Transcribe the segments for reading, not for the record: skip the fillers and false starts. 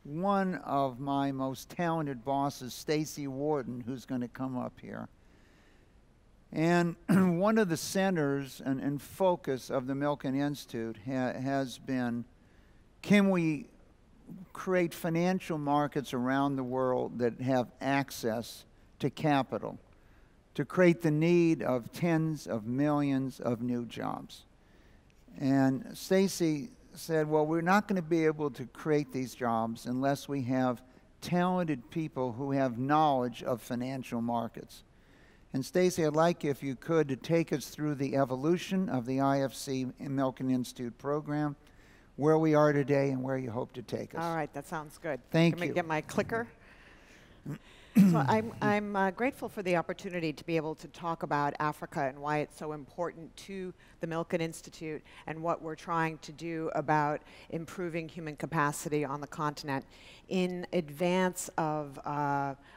one of my most talented bosses, Stacy Warden, who's going to come up here. And one of the centers and focus of the Milken Institute has been, can we create financial markets around the world that have access to capital to create the need of tens of millions of new jobs? And Stacy said, well, we're not going to be able to create these jobs unless we have talented people who have knowledge of financial markets. And Stacy, I'd like, if you could, to take us through the evolution of the IFC Milken Institute program, where we are today and where you hope to take us. All right, that sounds good. Thank you. Let me get my clicker. So I'm grateful for the opportunity to be able to talk about Africa and why it's so important to the Milken Institute and what we're trying to do about improving human capacity on the continent in advance of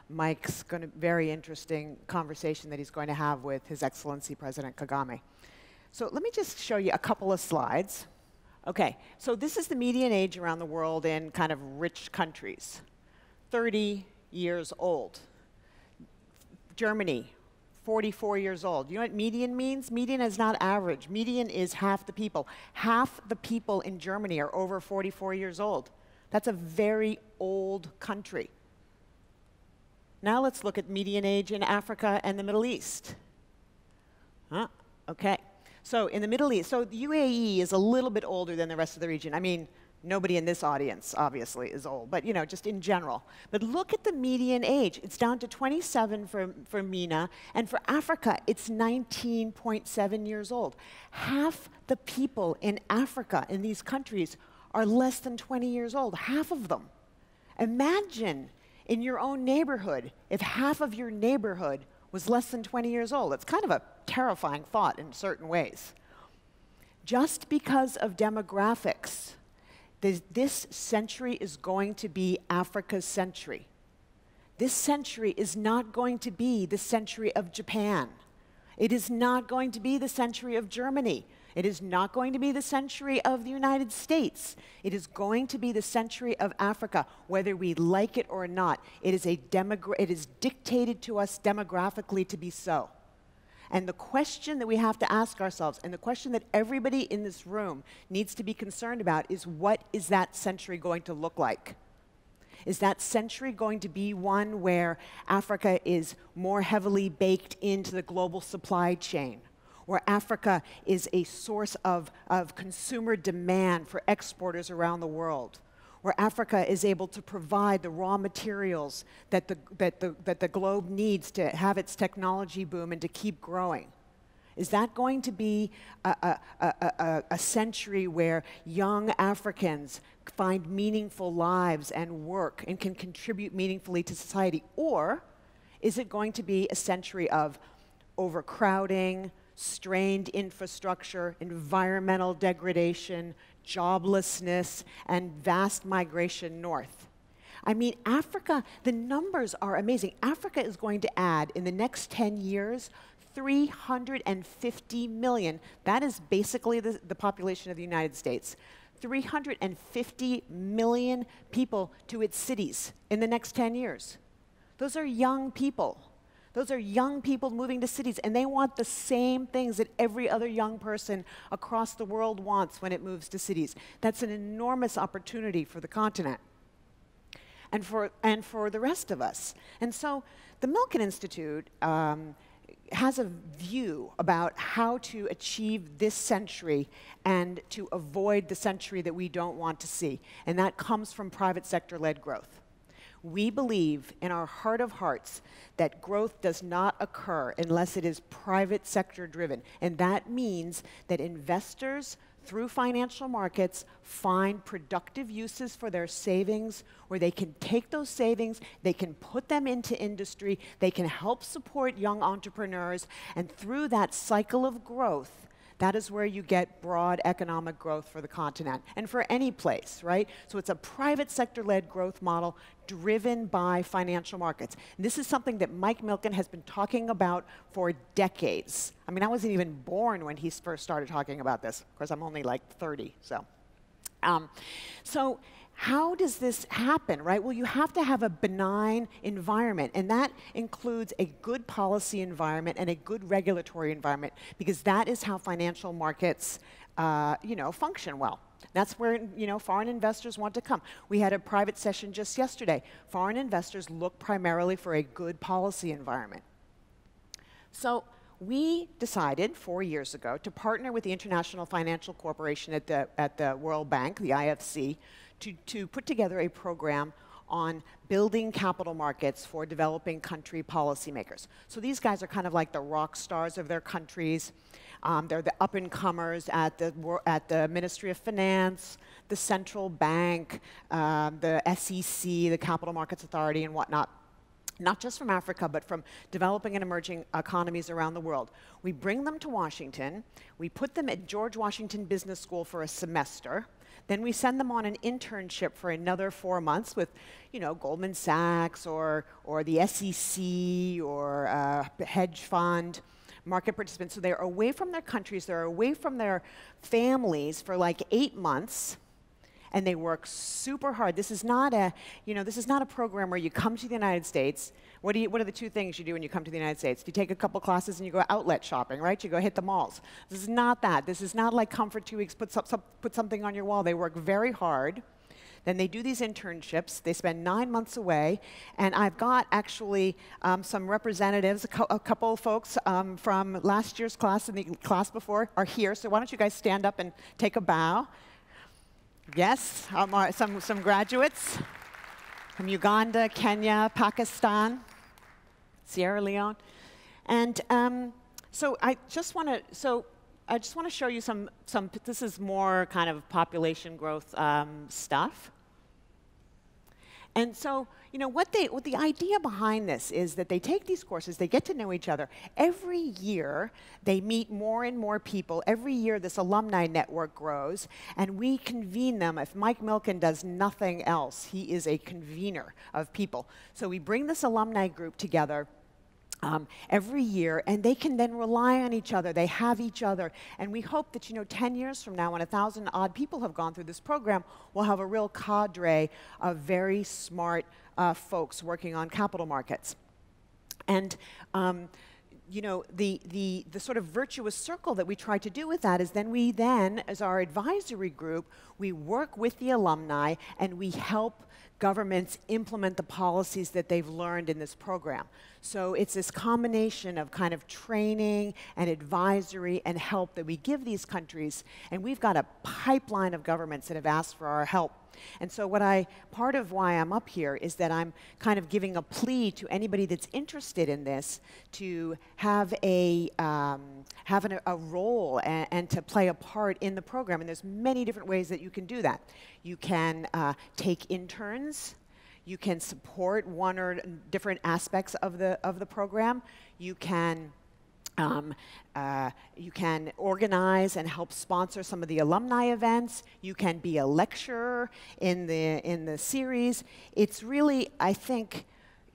Mike's very interesting conversation that he's going to have with His Excellency President Kagame. So let me just show you a couple of slides. Okay, so this is the median age around the world in kind of rich countries, 30 years old. Germany, 44 years old. You know what median means? Median is not average. Median is half the people. Half the people in Germany are over 44 years old. That's a very old country. Now let's look at median age in Africa and the Middle East. Okay. So in the Middle East, so the UAE is a little bit older than the rest of the region. I mean, nobody in this audience, obviously, is old, but, you know, just in general. But look at the median age. It's down to 27 for MENA, and for Africa, it's 19.7 years old. Half the people in Africa, in these countries, are less than 20 years old, half of them. Imagine in your own neighborhood if half of your neighborhood was less than 20 years old. It's kind of a terrifying thought in certain ways. Just because of demographics, this century is going to be Africa's century. This century is not going to be the century of Japan. It is not going to be the century of Germany. It is not going to be the century of the United States. It is going to be the century of Africa, whether we like it or not. It is dictated to us demographically to be so. And the question that we have to ask ourselves, and the question that everybody in this room needs to be concerned about, is what is that century going to look like? Is that century going to be one where Africa is more heavily baked into the global supply chain? Where Africa is a source of consumer demand for exporters around the world? Where Africa is able to provide the raw materials that the globe needs to have its technology boom and to keep growing? Is that going to be a century where young Africans find meaningful lives and work and can contribute meaningfully to society? Or is it going to be a century of overcrowding, strained infrastructure, environmental degradation, joblessness, and vast migration north? I mean, Africa, the numbers are amazing. Africa is going to add, in the next 10 years, 350 million. That is basically the population of the United States. 350 million people to its cities in the next 10 years. Those are young people. Those are young people moving to cities, and they want the same things that every other young person across the world wants when it moves to cities. That's an enormous opportunity for the continent and for the rest of us. And so the Milken Institute has a view about how to achieve this century and to avoid the century that we don't want to see, and that comes from private sector-led growth. We believe in our heart of hearts that growth does not occur unless it is private sector driven. And that means that investors, through financial markets, find productive uses for their savings where they can take those savings, they can put them into industry, they can help support young entrepreneurs, and through that cycle of growth, that is where you get broad economic growth for the continent and for any place, right? So it's a private sector-led growth model driven by financial markets. And this is something that Mike Milken has been talking about for decades. I mean, I wasn't even born when he first started talking about this. Of course, I'm only like 30, so. So how does this happen, right? Well, you have to have a benign environment, and that includes a good policy environment and a good regulatory environment, because that is how financial markets, function well. That's where, foreign investors want to come. We had a private session just yesterday. Foreign investors look primarily for a good policy environment. So we decided 4 years ago to partner with the International Financial Corporation at the World Bank, the IFC, to put together a program on building capital markets for developing country policymakers. So these guys are kind of like the rock stars of their countries. They're the up-and-comers at the Ministry of Finance, the Central Bank, the SEC, the Capital Markets Authority, and whatnot. Not just from Africa, but from developing and emerging economies around the world. We bring them to Washington. We put them at George Washington Business School for a semester. Then we send them on an internship for another 4 months with, Goldman Sachs or the SEC or a hedge fund, market participants. So they're away from their countries, they're away from their families for like 8 months. And they work super hard. This is not a, this is not a program where you come to the United States. What are the two things you do when you come to the United States? You take a couple classes and you go outlet shopping, right? You go hit the malls. This is not that. This is not like come for 2 weeks, put something on your wall. They work very hard. Then they do these internships. They spend 9 months away. And I've got actually some representatives, a couple of folks from last year's class and the class before are here. So why don't you guys stand up and take a bow? Yes, some graduates from Uganda, Kenya, Pakistan, Sierra Leone, and so I just want to show you some. This is more kind of population growth stuff. And so, what the idea behind this is that they take these courses, they get to know each other. Every year, they meet more and more people. Every year, this alumni network grows, and we convene them. If Mike Milken does nothing else, he is a convener of people. So we bring this alumni group together every year, and they can then rely on each other. They have each other. And we hope that, 10 years from now, when 1,000 odd people have gone through this program, we'll have a real cadre of very smart folks working on capital markets. And the sort of virtuous circle that we try to do with that is then, as our advisory group, we work with the alumni and we help governments implement the policies that they've learned in this program. So it's this combination of kind of training and advisory and help that we give these countries, and we've got a pipeline of governments that have asked for our help. And so part of why I'm up here is that I'm kind of giving a plea to anybody that's interested in this to have a role and to play a part in the program. And there's many different ways that you can do that. You can take interns. You can support one or different aspects of the program. You can organize and help sponsor some of the alumni events. You can be a lecturer in the series. It's really, I think,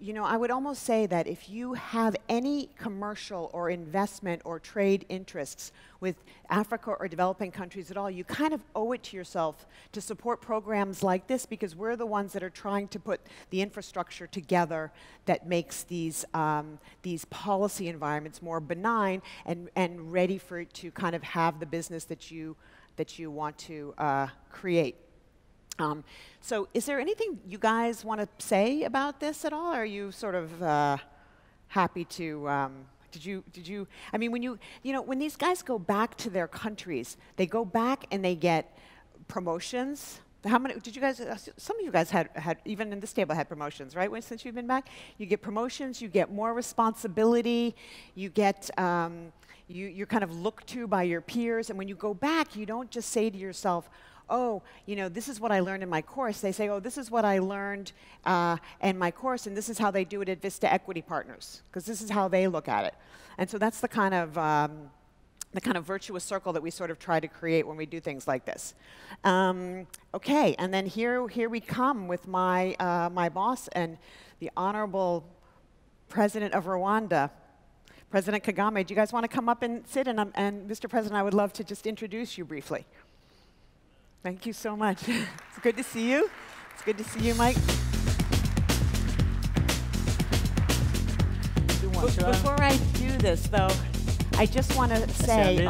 I would almost say that if you have any commercial or investment or trade interests with Africa or developing countries at all, you kind of owe it to yourself to support programs like this, because we're the ones that are trying to put the infrastructure together that makes these policy environments more benign and ready for it to kind of have the business that you want to create. So is there anything you guys want to say about this at all? Or are you sort of happy to, did you, I mean, when these guys go back to their countries, they go back and they get promotions. How many, did you guys, some of you guys had, even in this table had promotions, right, since you've been back? You get promotions, you get more responsibility, you get, you're kind of looked to by your peers, and when you go back, you don't just say to yourself, oh, this is what I learned in my course. They say, oh, this is what I learned in my course, and this is how they do it at Vista Equity Partners, because this is how they look at it. And so that's the kind of virtuous circle that we sort of try to create when we do things like this. Okay, and then here we come with my my boss and the Honorable President of Rwanda, President Kagame. Do you guys want to come up and sit? And Mr. President, I would love to just introduce you briefly. Thank you so much. It's good to see you. It's good to see you, Mike. Before I do this, though, I just want to say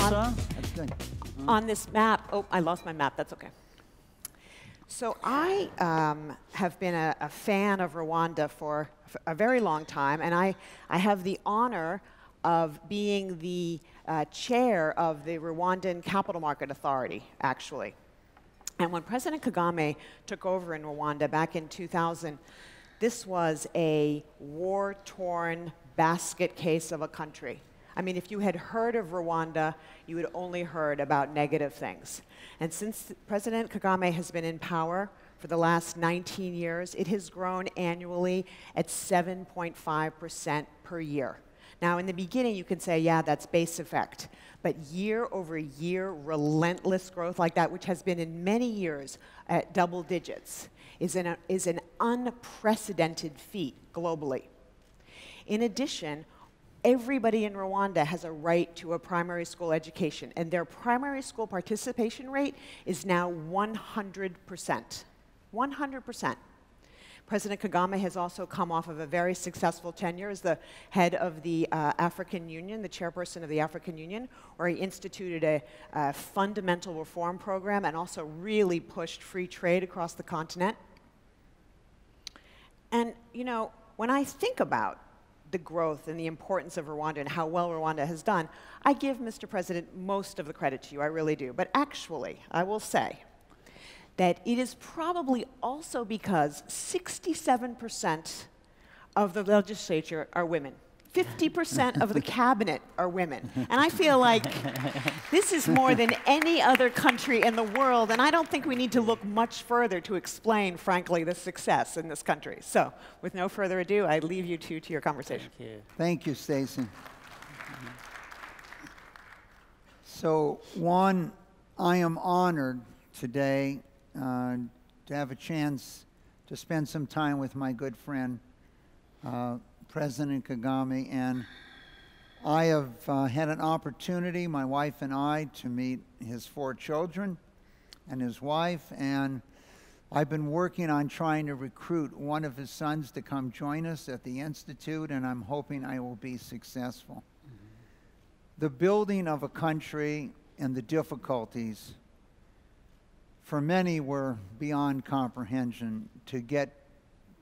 on this map, oh, I lost my map, that's okay. So I have been a fan of Rwanda for a very long time, and I have the honor of being the chair of the Rwandan Capital Market Authority, actually. And when President Kagame took over in Rwanda back in 2000, this was a war-torn basket case of a country. I mean, if you had heard of Rwanda, you had only heard about negative things. And since President Kagame has been in power for the last 19 years, it has grown annually at 7.5% per year. Now, in the beginning, you can say, yeah, that's base effect. But year over year, relentless growth like that, which has been in many years at double digits, is an unprecedented feat globally. In addition, everybody in Rwanda has a right to a primary school education, and their primary school participation rate is now 100%. 100%. President Kagame has also come off of a very successful tenure as the head of the African Union, the chairperson of the African Union, where he instituted a fundamental reform program and also really pushed free trade across the continent. And, you know, when I think about the growth and the importance of Rwanda and how well Rwanda has done, I give Mr. President most of the credit to you, I really do. But actually, I will say that it is probably also because 67% of the legislature are women. 50% of the cabinet are women. And I feel like this is more than any other country in the world, and I don't think we need to look much further to explain, frankly, the success in this country. So, with no further ado, I leave you two to your conversation. Thank you. Thank you, Stacey. So, one, I am honored today to have a chance to spend some time with my good friend, President Kagame, and I have had an opportunity, my wife and I, to meet his 4 children and his wife, and I've been working on trying to recruit one of his sons to come join us at the Institute, and I'm hoping I will be successful. The building of a country and the difficulties for many were beyond comprehension. To get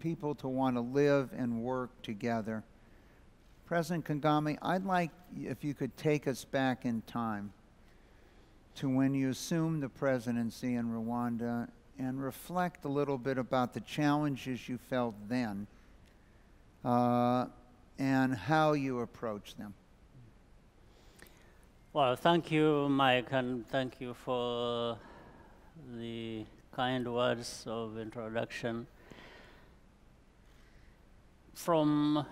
people to want to live and work together. President Kagame, I'd like if you could take us back in time to when you assumed the presidency in Rwanda and reflect a little bit about the challenges you felt then and how you approached them. Well, thank you, Mike, and thank you for the kind words of introduction. From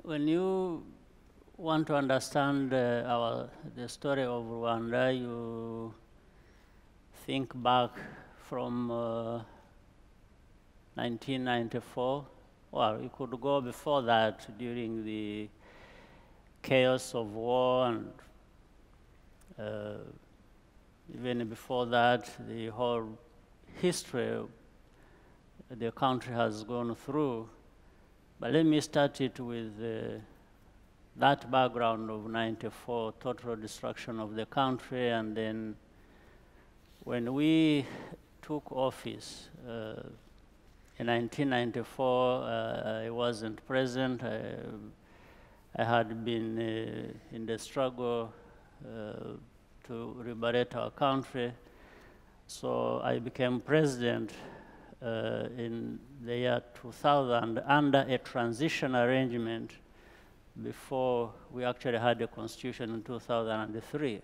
when you want to understand the story of Rwanda, you think back from 1994. Well, you could go before that during the chaos of war, and even before that, the whole history the country has gone through. But let me start it with that background of 94, total destruction of the country, and then when we took office in 1994, I wasn't present. I had been in the struggle to liberate our country. So I became president in the year 2000 under a transition arrangement before we actually had a constitution in 2003.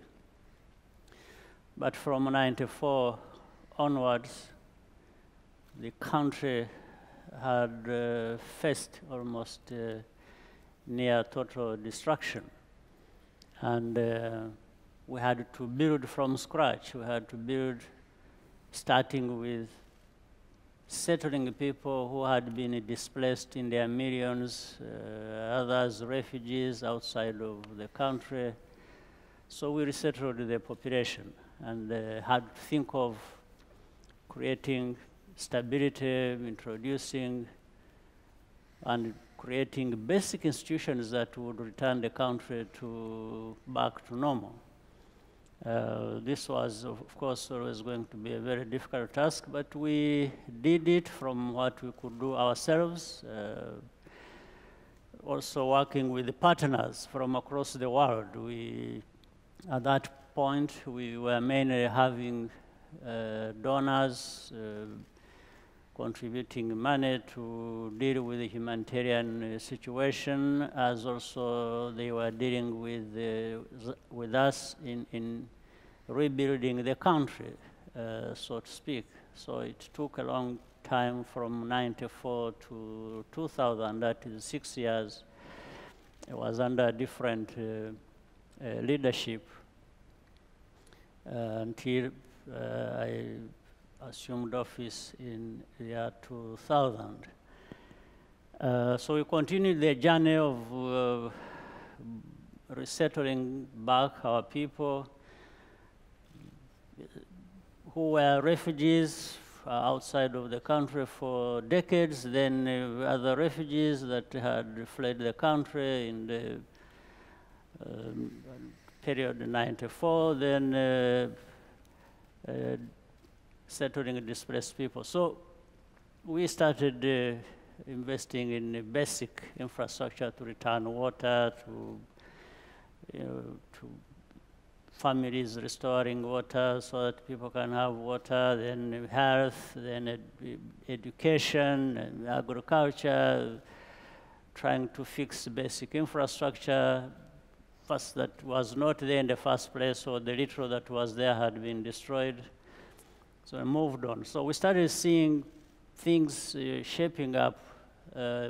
But from 94 onwards, the country had faced almost near total destruction. And we had to build from scratch. We had to build starting with settling people who had been displaced in their millions, others refugees outside of the country. So we resettled the population and had to think of creating stability, introducing and creating basic institutions that would return the country back to normal. This was, of course, always going to be a very difficult task, but we did it from what we could do ourselves, also working with the partners from across the world. At that point, we were mainly having donors contributing money to deal with the humanitarian situation, as also they were dealing with us in rebuilding the country, so to speak. So it took a long time from 94 to 2000, that is 6 years. It was under different leadership until I assumed office in the year 2000. So we continued the journey of resettling back our people who were refugees outside of the country for decades, then other refugees that had fled the country in the period 94, then settling displaced people. So we started investing in basic infrastructure to return water, to families restoring water so that people can have water, then health, then education, and agriculture, trying to fix basic infrastructure. First, that was not there in the first place, or the little that was there had been destroyed. So I moved on. So we started seeing things shaping up,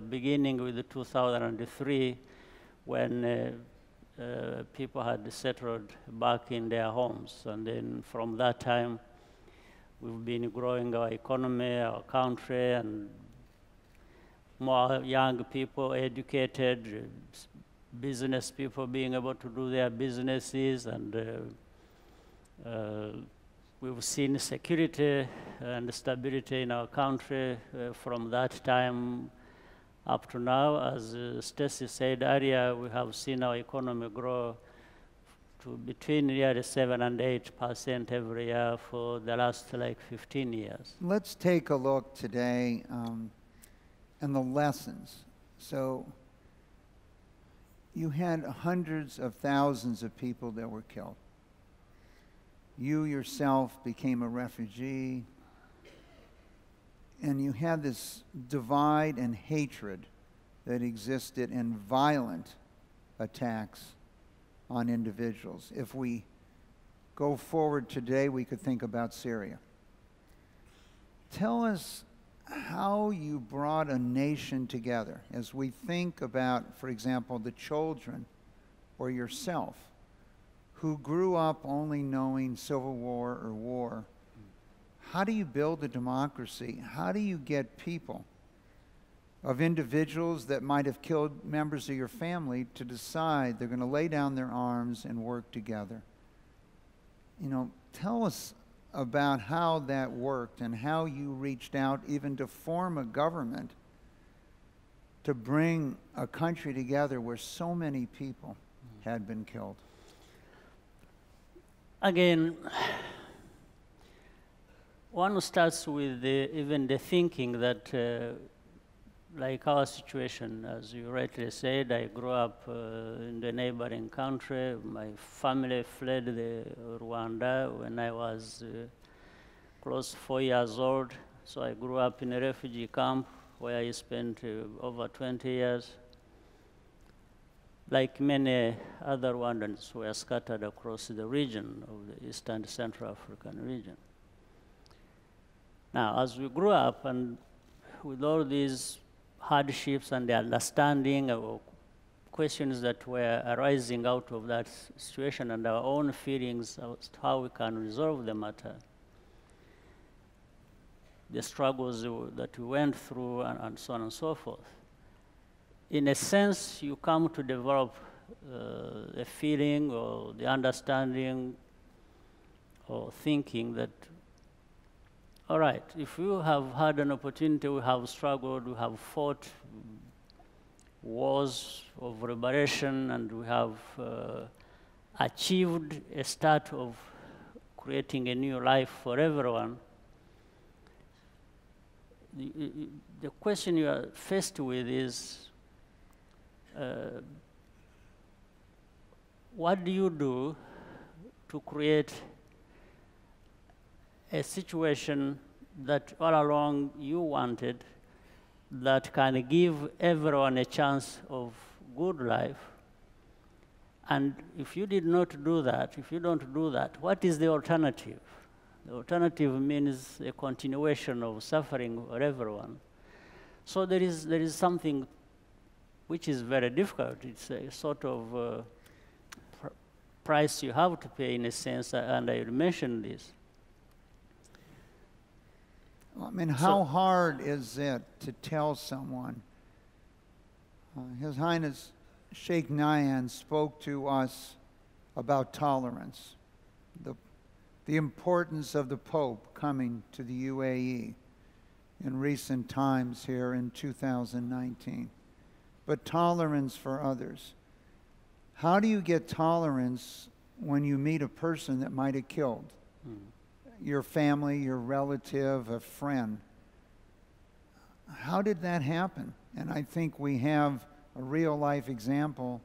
beginning with 2003, when people had settled back in their homes. And then from that time, we've been growing our economy, our country, and more young people educated, business people being able to do their businesses, and we've seen security and stability in our country from that time up to now. As Stacy said earlier, we have seen our economy grow to between nearly 7 and 8% every year for the last 15 years. Let's take a look today and the lessons. So you had hundreds of thousands of people that were killed. You yourself became a refugee, and you had this divide and hatred that existed in violent attacks on individuals. If we go forward today, we could think about Syria. Tell us how you brought a nation together as we think about, for example, the children or yourself who grew up only knowing civil war or war. How do you build a democracy? How do you get people, of individuals that might have killed members of your family, to decide they're going to lay down their arms and work together? You know, tell us about how that worked and how you reached out even to form a government to bring a country together where so many people had been killed. Again, one starts with even the thinking that, like our situation, as you rightly said, I grew up in the neighboring country. My family fled Rwanda when I was close to 4 years old. So I grew up in a refugee camp where I spent over 20 years. Like many other Rwandans who were scattered across the region of the East and Central African region. Now, as we grew up, and with all these hardships and the understanding of questions that were arising out of that situation and our own feelings as to how we can resolve the matter, the struggles that we went through, and so on and so forth. In a sense, you come to develop a feeling or the understanding or thinking that, all right, if you have had an opportunity, we have struggled, we have fought wars of liberation, and we have achieved a start of creating a new life for everyone. The question you are faced with is, what do you do to create a situation that all along you wanted, that can give everyone a chance of good life? And if you did not do that, if you don't do that, what is the alternative? The alternative means a continuation of suffering for everyone. So there is something which is very difficult. It's a sort of price you have to pay, in a sense, and I mentioned this. I mean, how hard is it to tell someone? His Highness Sheikh Nahyan spoke to us about tolerance, the importance of the Pope coming to the UAE in recent times here in 2019, but tolerance for others. How do you get tolerance when you meet a person that might have killed your family, your relative, a friend? How did that happen? And I think we have a real-life example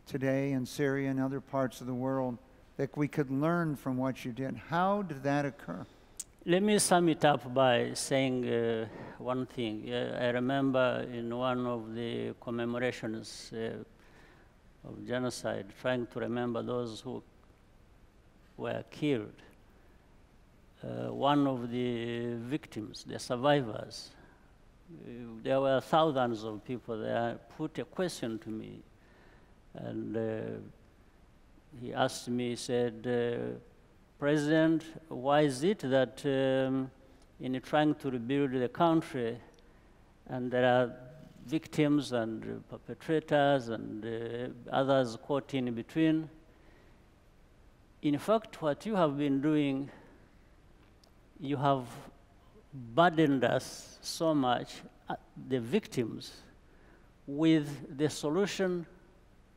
today in Syria and other parts of the world that we could learn from what you did. How did that occur? Let me sum it up by saying one thing. I remember in one of the commemorations of genocide, trying to remember those who were killed. One of the victims, the survivors, there were thousands of people there, put a question to me. And he asked me, he said, President, why is it that in trying to rebuild the country, and there are victims and perpetrators and others caught in between? In fact, what you have been doing, you have burdened us so much, the victims, with the solution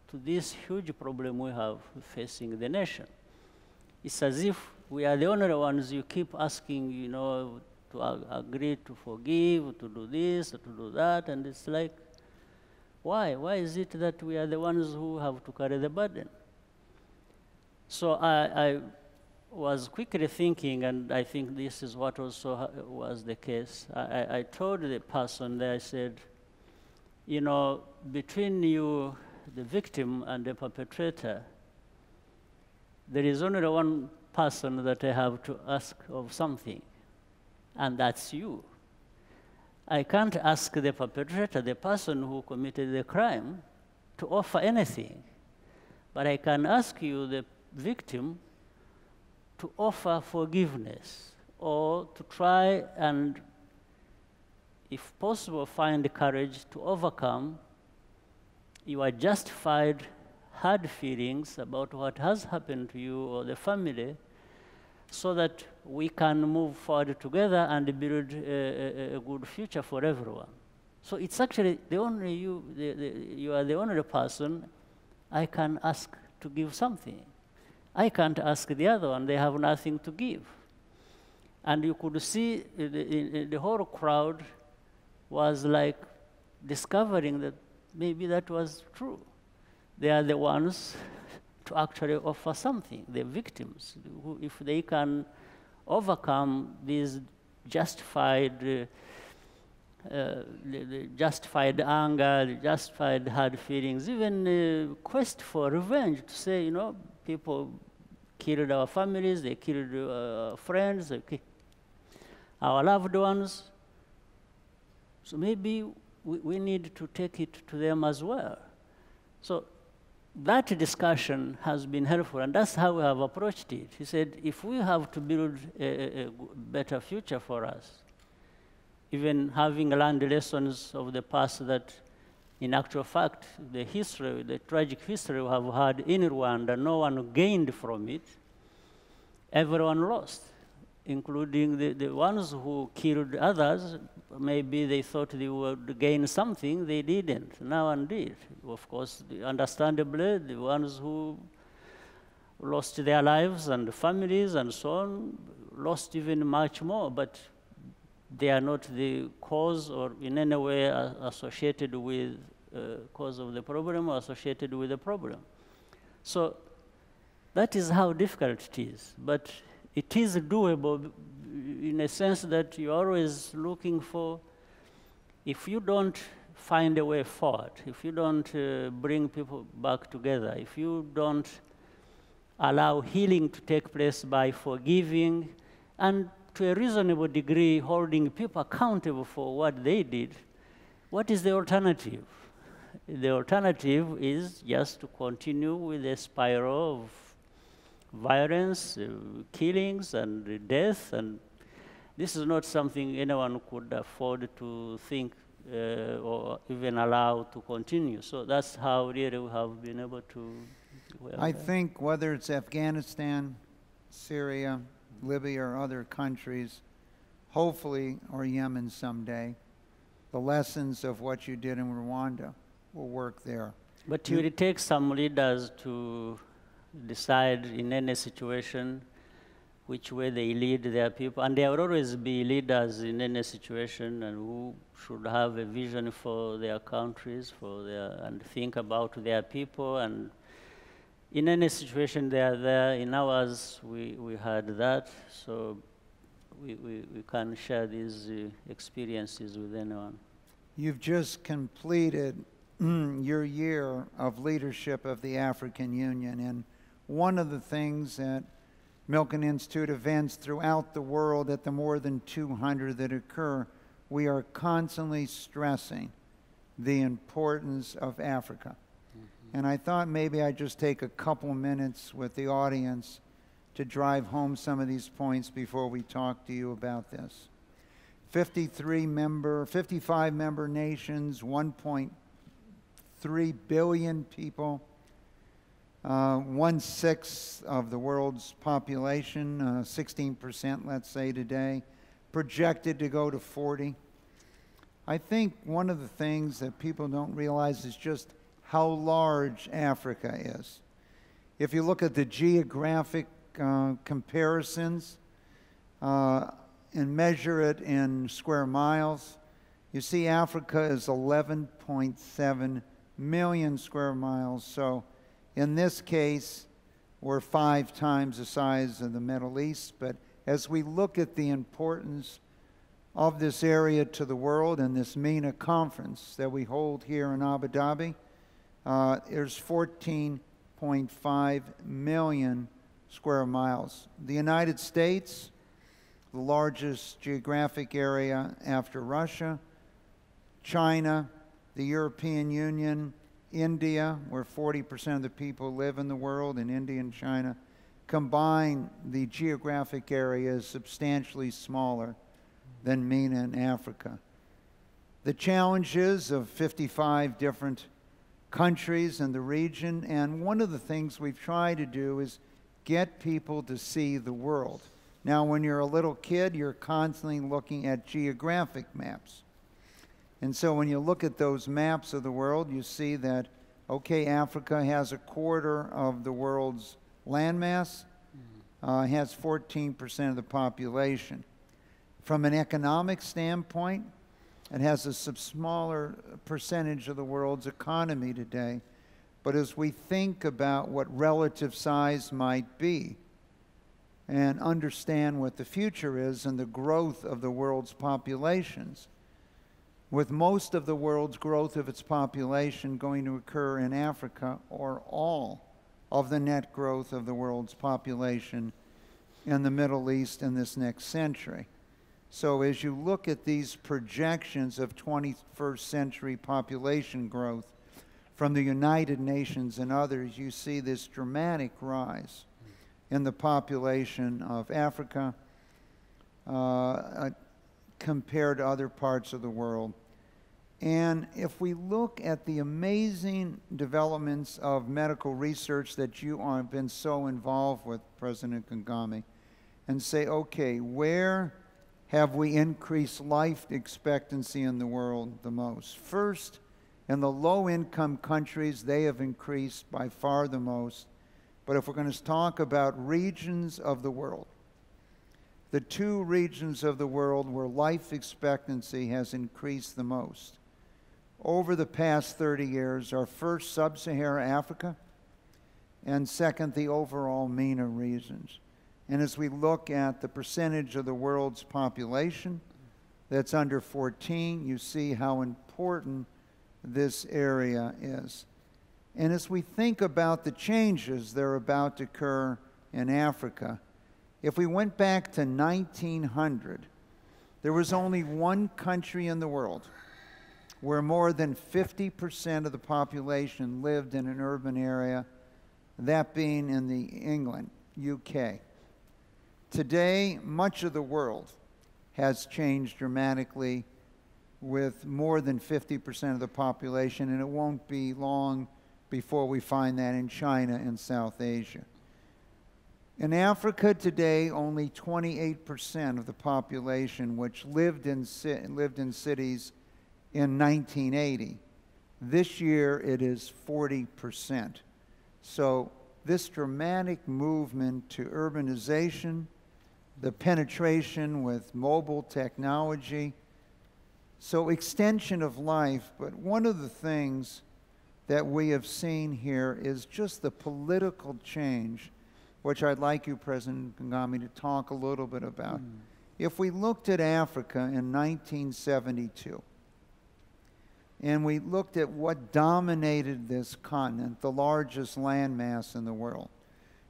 to this huge problem we have facing the nation. It's as if we are the only ones you keep asking, you know, to agree to forgive, to do this, to do that, and it's like, why? Why is it that we are the ones who have to carry the burden? So I was quickly thinking, and I think this is what also was the case. I told the person there, I said, you know, between you, the victim, and the perpetrator, there is only one person that I have to ask of something, and that's you. I can't ask the perpetrator, the person who committed the crime, to offer anything, but I can ask you, the victim, to offer forgiveness, or to try and, if possible, find the courage to overcome your justified hard feelings about what has happened to you or the family, so that we can move forward together and build a good future for everyone. So it's actually the only you are the only person I can ask to give something. I can't ask the other one, they have nothing to give. And you could see the whole crowd was like discovering that maybe that was true. They are the ones to actually offer something, the victims, who, if they can overcome these justified, the justified anger, the justified hard feelings, even quest for revenge, to say, you know, people killed our families, they killed our friends, they killed our loved ones. So maybe we need to take it to them as well. So that discussion has been helpful, and that's how we have approached it. He said, if we have to build a better future for us, even having learned lessons of the past that, in actual fact, the history, the tragic history we have had in Rwanda, no one gained from it. Everyone lost. including the ones who killed others. Maybe they thought they would gain something, they didn't. Now and did. Of course, understandably, the ones who lost their lives and families and so on lost even much more, but they are not the cause or in any way associated with cause of the problem or associated with the problem. So that is how difficult it is. But it is doable in a sense that you're always looking for, if you don't find a way forward, if you don't bring people back together, if you don't allow healing to take place by forgiving and to a reasonable degree holding people accountable for what they did, what is the alternative? The alternative is just to continue with a spiral of violence, killings, and death, and this is not something anyone could afford to think or even allow to continue. So that's how really we have been able to... I think whether it's Afghanistan, Syria, Libya, or other countries, hopefully, or Yemen someday, the lessons of what you did in Rwanda will work there. But it will take some leaders to decide in any situation which way they lead their people. And there will always be leaders in any situation and who should have a vision for their countries, and think about their people. And in any situation they are there. In ours, we had that. So we can share these experiences with anyone. You've just completed your year of leadership of the African Union, and one of the things that Milken Institute events throughout the world, at the more than 200 that occur, we are constantly stressing the importance of Africa. And I thought maybe I'd just take a couple minutes with the audience to drive home some of these points before we talk to you about this. 55-member nations, 1.3 billion people, 1/6 of the world's population, 16%, let's say today, projected to go to 40. I think one of the things that people don't realize is just how large Africa is. If you look at the geographic comparisons and measure it in square miles, you see Africa is 11.7 million square miles. So in this case, we're 5 times the size of the Middle East. But as we look at the importance of this area to the world and this MENA conference that we hold here in Abu Dhabi, there's 14.5 million square miles. The United States, the largest geographic area after Russia, China, the European Union, India, where 40% of the people live in the world, and India and China, combined, the geographic area is substantially smaller than MENA in Africa. The challenges of 55 different countries in the region, and one of the things we've tried to do is get people to see the world. Now, when you're a little kid, you're constantly looking at geographic maps. And so when you look at those maps of the world, you see that, okay, Africa has 1/4 of the world's landmass, has 14% of the population. From an economic standpoint, it has a smaller percentage of the world's economy today. But as we think about what relative size might be and understand what the future is and the growth of the world's populations, with most of the world's growth of its population going to occur in Africa, or all of the net growth of the world's population in the Middle East in this next century. So as you look at these projections of 21st century population growth from the United Nations and others, you see this dramatic rise in the population of Africa compared to other parts of the world. And if we look at the amazing developments of medical research that you have been so involved with, President Kagame, and say, okay, where have we increased life expectancy in the world the most? First, in the low-income countries, they have increased by far the most. But if we're going to talk about regions of the world, the two regions of the world where life expectancy has increased the most over the past 30 years are first Sub-Saharan Africa, and second, the overall MENA regions. And as we look at the percentage of the world's population that's under 14, you see how important this area is. And as we think about the changes that are about to occur in Africa, if we went back to 1900, there was only one country in the world where more than 50% of the population lived in an urban area, that being in the England, UK. Today, much of the world has changed dramatically with more than 50% of the population, and it won't be long before we find that in China and South Asia. In Africa today, only 28% of the population which lived in cities in 1980. This year it is 40%. So this dramatic movement to urbanization, the penetration with mobile technology, so extension of life, but one of the things that we have seen here is just the political change, which I'd like you, President Kagame, to talk a little bit about. If we looked at Africa in 1972, and we looked at what dominated this continent, the largest landmass in the world,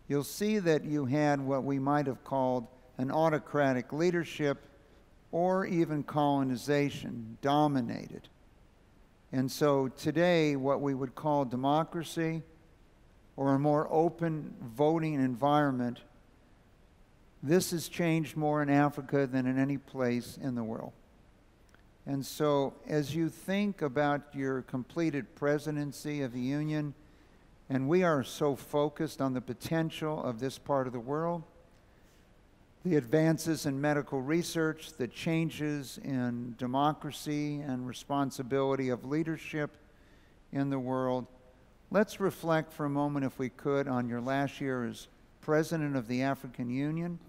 you'll see that you had what we might have called an autocratic leadership or even colonization dominated. And so today, what we would call democracy or a more open voting environment, this has changed more in Africa than in any place in the world. And so as you think about your completed presidency of the Union, and we are so focused on the potential of this part of the world, the advances in medical research, the changes in democracy and responsibility of leadership in the world, let's reflect for a moment, if we could, on your last year as President of the African Union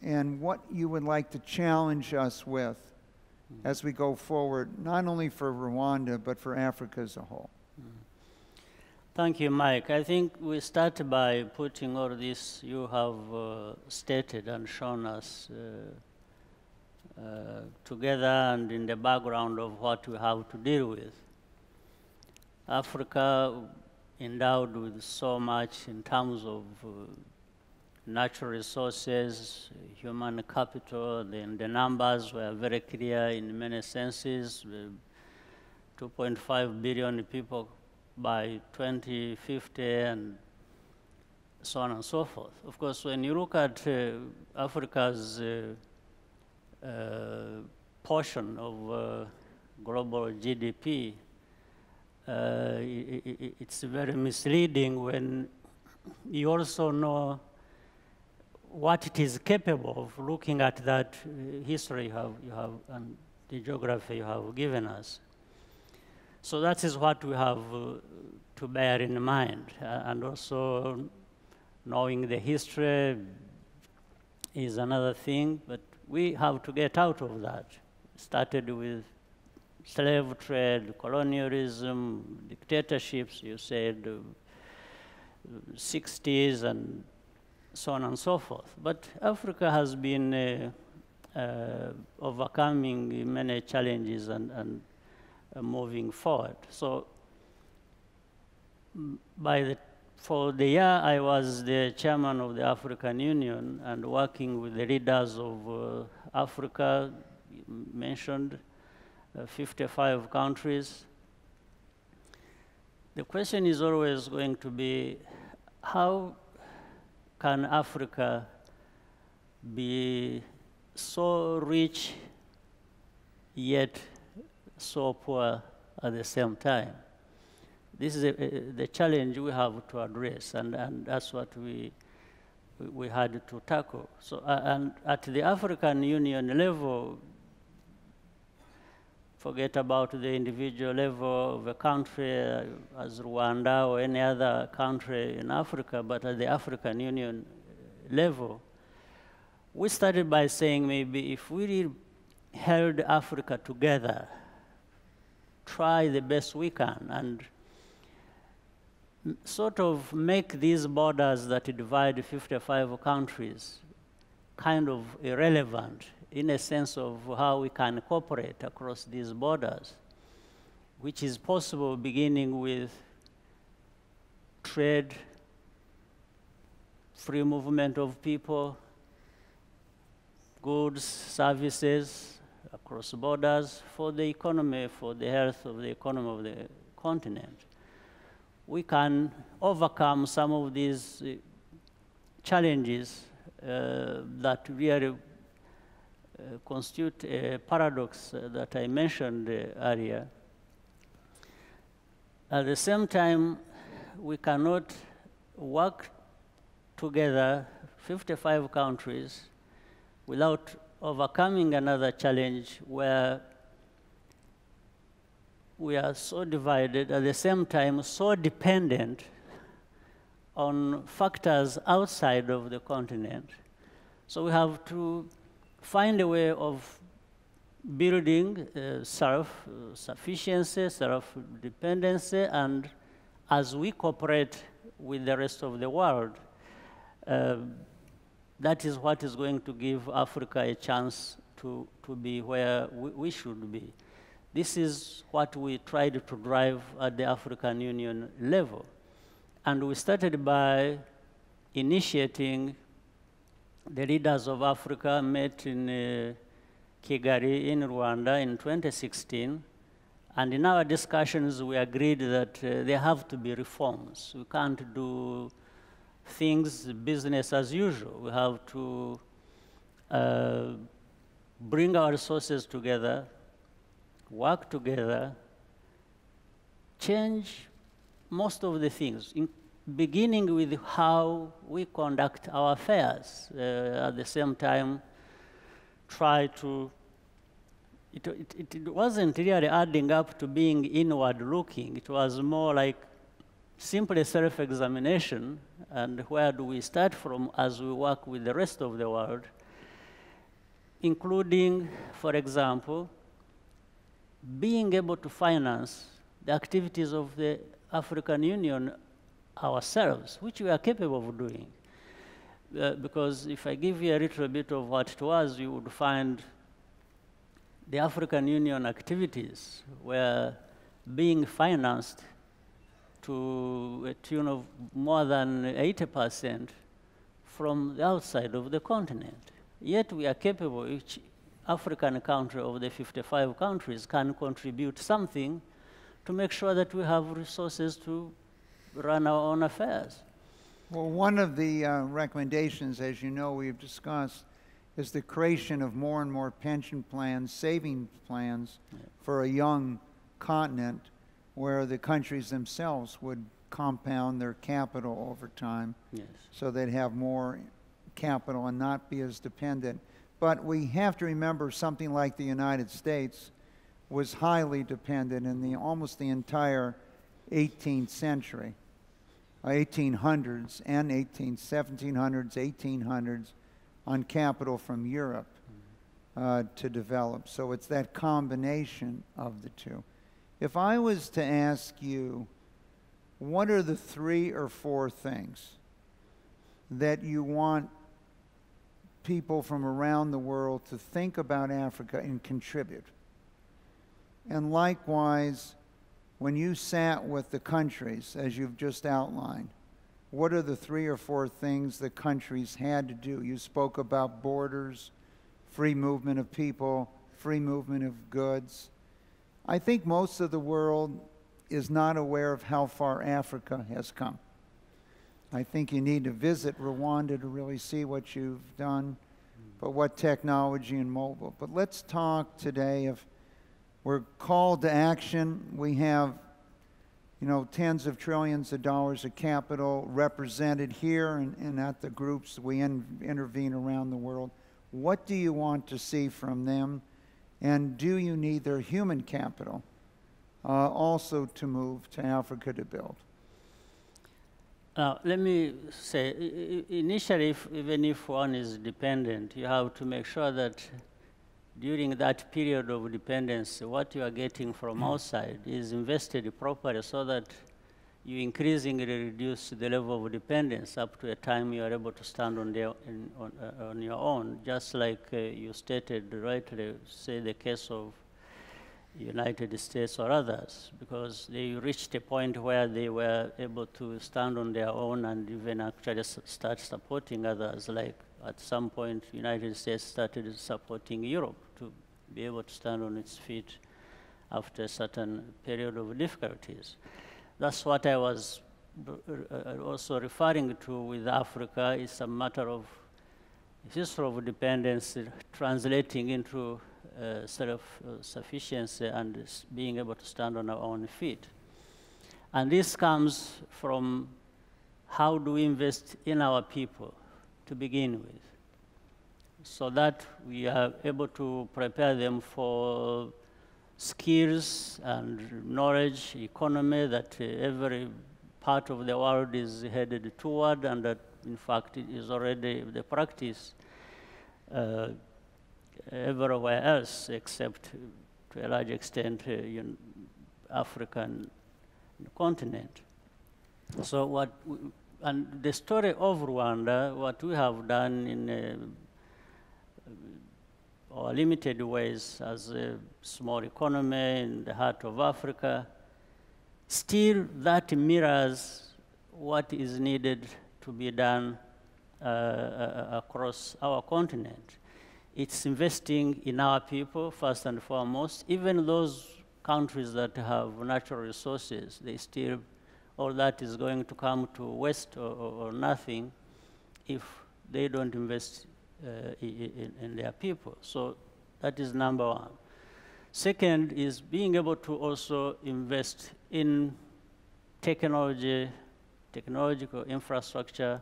and what you would like to challenge us with as we go forward, not only for Rwanda, but for Africa as a whole. Thank you, Mike. I think we start by putting all this you have stated and shown us together and in the background of what we have to deal with. Africa, endowed with so much in terms of natural resources, human capital, and the numbers were very clear in many senses. 2.5 billion people by 2050 and so on and so forth. Of course, when you look at Africa's portion of global GDP, it's very misleading when you also know what it is capable of, looking at that history you have and the geography you have given us. So that is what we have to bear in mind. And also knowing the history is another thing, but we have to get out of that. Started with slave trade, colonialism, dictatorships, you said, 60s, and so on and so forth. But Africa has been overcoming many challenges and moving forward. So for the year I was the chairman of the African Union and working with the leaders of Africa, mentioned 55 countries. The question is always going to be, how can Africa be so rich yet so poor at the same time? This is the challenge we have to address, and that's what we we had to tackle. So, and at the African Union level, forget about the individual level of a country as Rwanda or any other country in Africa, but at the African Union level, we started by saying maybe if we really held Africa together, try the best we can, and sort of make these borders that divide 55 countries kind of irrelevant in a sense of how we can cooperate across these borders, which is possible beginning with trade, free movement of people, goods, services across borders for the economy, for the health of the economy of the continent. We can overcome some of these challenges that really constitute a paradox that I mentioned earlier. At the same time, we cannot work together, 55 countries, without overcoming another challenge where we are so divided, at the same time so dependent on factors outside of the continent. So we have to find a way of building self-sufficiency, self-dependency, and as we cooperate with the rest of the world, that is what is going to give Africa a chance to be where we should be. This is what we tried to drive at the African Union level. And we started by initiating the leaders of Africa met in Kigali in Rwanda in 2016. And in our discussions, we agreed that there have to be reforms. We can't do things business as usual. We have to bring our resources together, work together, change most of the things, beginning with how we conduct our affairs. At the same time, try to, it wasn't really adding up to being inward looking. It was more like simply self-examination, and where do we start from as we work with the rest of the world, including, for example, being able to finance the activities of the African Union ourselves, which we are capable of doing. Because if I give you a little bit of what it was, you would find the African Union activities were being financed to a tune of more than 80% from the outside of the continent. Yet we are capable, each African country of the 55 countries can contribute something to make sure that we have resources to run our own affairs. Well, one of the recommendations, as you know, we've discussed, is the creation of more and more pension plans, saving plans for a young continent where the countries themselves would compound their capital over time, so they'd have more capital and not be as dependent. But we have to remember something like the United States was highly dependent in almost the entire 18th century, 1800s and 1700s, 1800s, on capital from Europe to develop. So it's that combination of the two. If I was to ask you, what are the 3 or 4 things that you want people from around the world to think about Africa and contribute? And likewise, when you sat with the countries, as you've just outlined, what are the 3 or 4 things the countries had to do? You spoke about borders, free movement of people, free movement of goods. I think most of the world is not aware of how far Africa has come. I think you need to visit Rwanda to really see what you've done, but what technology and mobile. But let's talk today of, we're called to action. We have, you know, tens of trillions of dollars of capital represented here and at the groups we intervene around the world. What do you want to see from them? And do you need their human capital also to move to Africa to build? Let me say, initially, even if one is dependent, you have to make sure that during that period of dependence, what you are getting from outside is invested properly so that you increasingly reduce the level of dependence up to a time you are able to stand on your own, just like you stated rightly, say the case of United States or others, because they reached a point where they were able to stand on their own and even actually start supporting others, like at some point United States started supporting Europe to be able to stand on its feet after a certain period of difficulties. That's what I was also referring to with Africa. It's a matter of history of dependence translating into self-sufficiency and being able to stand on our own feet. And this comes from how do we invest in our people to begin with, so that we are able to prepare them for skills and knowledge economy that every part of the world is headed toward, and that in fact it is already the practice everywhere else except to a large extent African continent. So and the story of Rwanda, what we have done in our limited ways as a small economy in the heart of Africa, still that mirrors what is needed to be done across our continent. It's investing in our people first and foremost. Even those countries that have natural resources, they still, all that is going to come to waste or nothing if they don't invest in their people. So that is number one. Second is being able to also invest in technology, technological infrastructure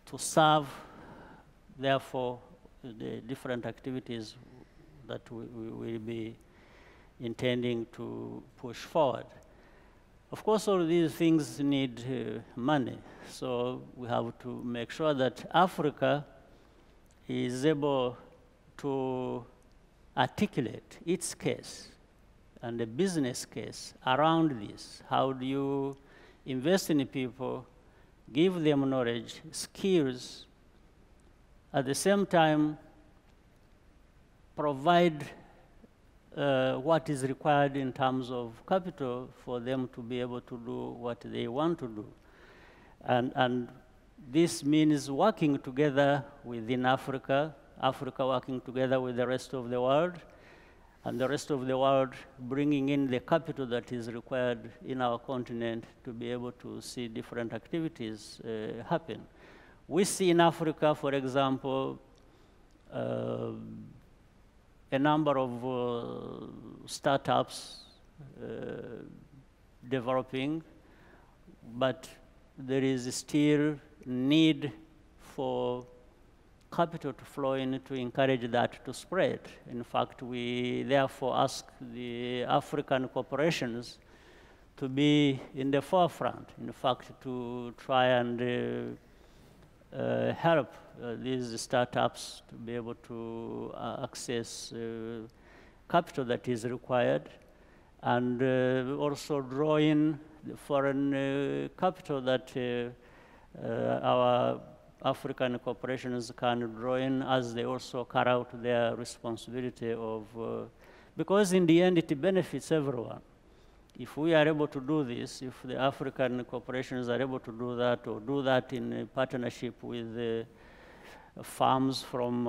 to serve, therefore, the different activities that we will be intending to push forward. Of course, all these things need money. So we have to make sure that Africa is able to articulate its case and the business case around this. How do you invest in people, give them knowledge, skills, at the same time provide what is required in terms of capital for them to be able to do what they want to do. And this means working together within Africa, Africa working together with the rest of the world, and the rest of the world bringing in the capital that is required in our continent to be able to see different activities happen. We see in Africa, for example, a number of startups developing, but there is still need for capital to flow in to encourage that to spread. In fact, we therefore ask the African corporations to be in the forefront, in fact, to try and help these startups to be able to access capital that is required, and also draw in the foreign capital that our African corporations can draw in as they also carry out their responsibility of, because in the end it benefits everyone. If we are able to do this, if the African corporations are able to do that, or do that in a partnership with farms from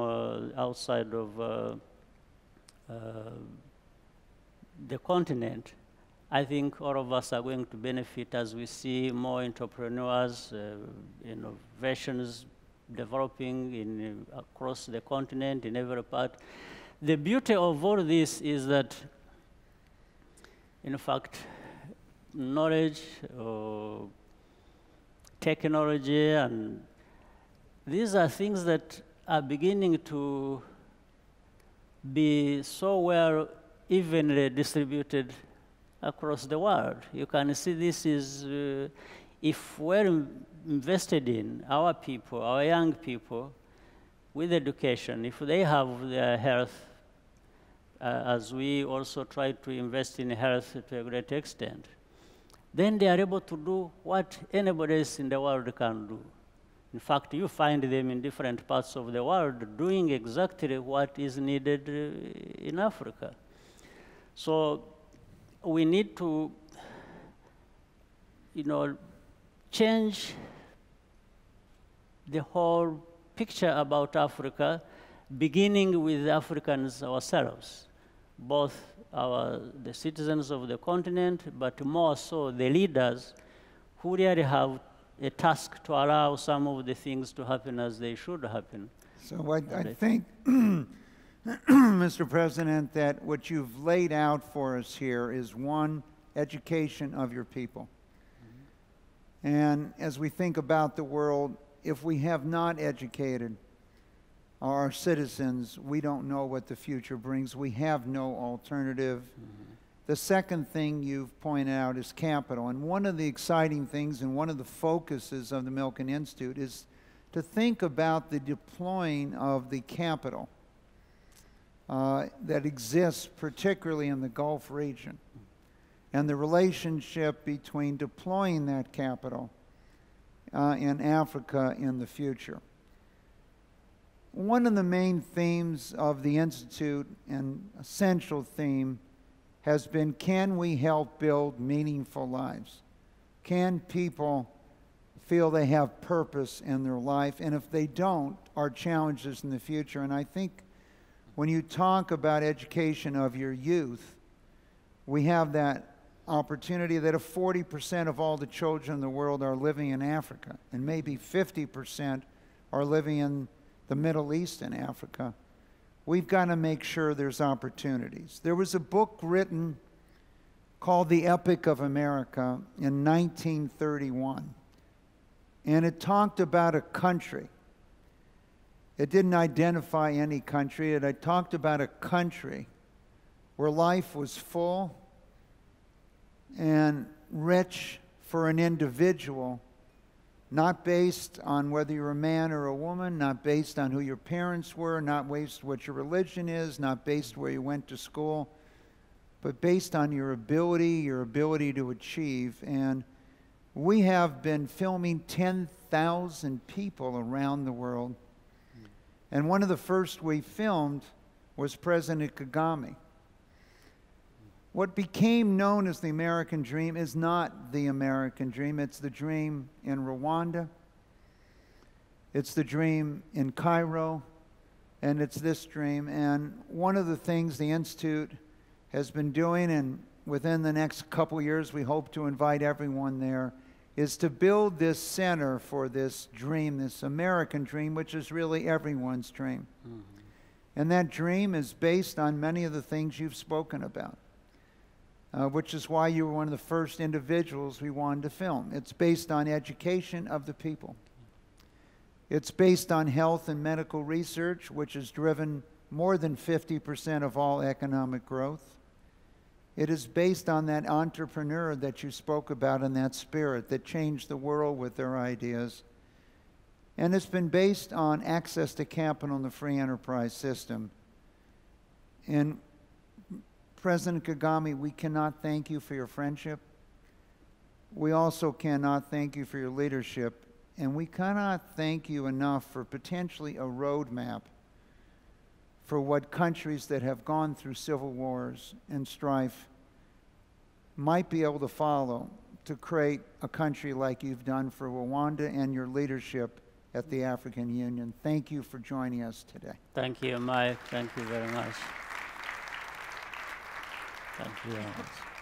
outside of the continent, I think all of us are going to benefit as we see more entrepreneurs, innovations developing across the continent, in every part. The beauty of all this is that, in fact, knowledge or technology, and these are things that are beginning to be so well evenly distributed across the world. You can see this is, if we're invested in our people, our young people, with education, if they have their health, as we also try to invest in health to a great extent, then they are able to do what anybody else in the world can do. In fact, you find them in different parts of the world doing exactly what is needed in Africa. So we need to, change the whole picture about Africa, beginning with Africans ourselves, both the citizens of the continent, but more so the leaders who really have a task to allow some of the things to happen as they should happen. So I think, Mr. President, that what you've laid out for us here is, one, education of your people. And as we think about the world, if we have not educated our citizens, we don't know what the future brings. We have no alternative. The second thing you've pointed out is capital. And one of the exciting things and one of the focuses of the Milken Institute is to think about the deploying of the capital that exists particularly in the Gulf region, and the relationship between deploying that capital in Africa in the future. One of the main themes of the Institute, and a central theme, has been, can we help build meaningful lives? Can people feel they have purpose in their life? And if they don't, are challenges in the future. And I think when you talk about education of your youth, we have that opportunity that if 40% of all the children in the world are living in Africa, and maybe 50% are living in the Middle East and Africa, we've got to make sure there's opportunities. There was a book written called The Epic of America in 1931, and it talked about a country. It didn't identify any country. It talked about a country where life was full and rich for an individual, not based on whether you're a man or a woman, not based on who your parents were, not based what your religion is, not based where you went to school, but based on your ability to achieve. And we have been filming 10,000 people around the world. And one of the first we filmed was President Kagame. What became known as the American Dream is not the American Dream. It's the dream in Rwanda. It's the dream in Cairo. And it's this dream. And one of the things the Institute has been doing, and within the next couple years we hope to invite everyone there, is to build this center for this dream, this American dream, which is really everyone's dream. And that dream is based on many of the things you've spoken about. Which is why you were one of the first individuals we wanted to film. It's based on education of the people. It's based on health and medical research, which has driven more than 50% of all economic growth. It is based on that entrepreneur that you spoke about, and that spirit that changed the world with their ideas. And it's been based on access to capital in the free enterprise system. And President Kagame, we cannot thank you for your friendship. We also cannot thank you for your leadership. And we cannot thank you enough for potentially a roadmap for what countries that have gone through civil wars and strife might be able to follow to create a country like you've done for Rwanda and your leadership at the African Union. Thank you for joining us today. Thank you, Mike. Thank you very much. Thank you very much.